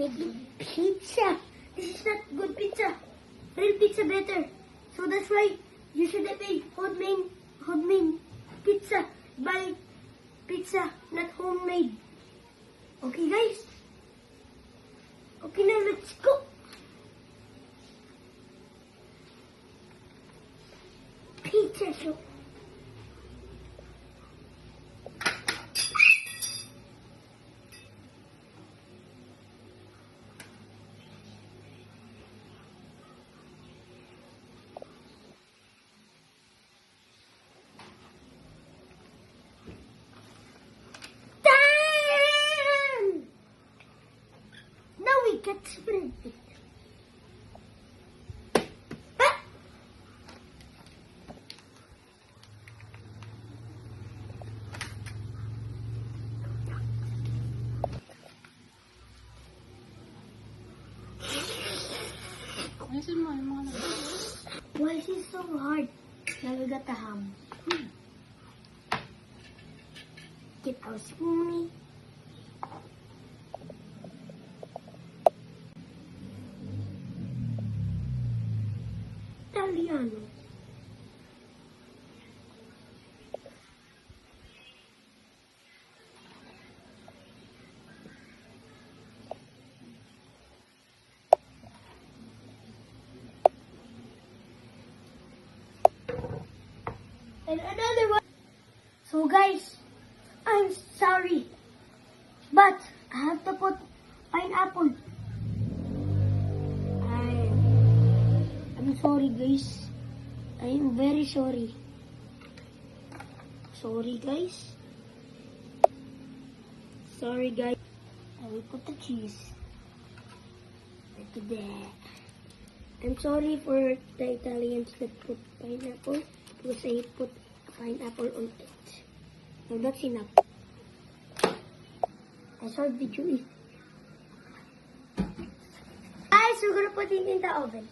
making pizza. This is not good pizza. Real pizza better. So that's why you should have a homemade pizza. Buy pizza, not homemade. Okay, guys? Okay, now let's go. Pizza show. Get spread it. Ah! Why is it so hard? Now we got the ham. Get our spoony. Italiano. And another one. So guys, I'm sorry, but I have to put pineapple. I'm sorry guys. I am very sorry. Sorry guys. Sorry guys. I will put the cheese. Like that. I'm sorry for the Italians that put pineapple because I put pineapple on it. Now that's enough. I saw the video. Guys, we're gonna put it in the oven.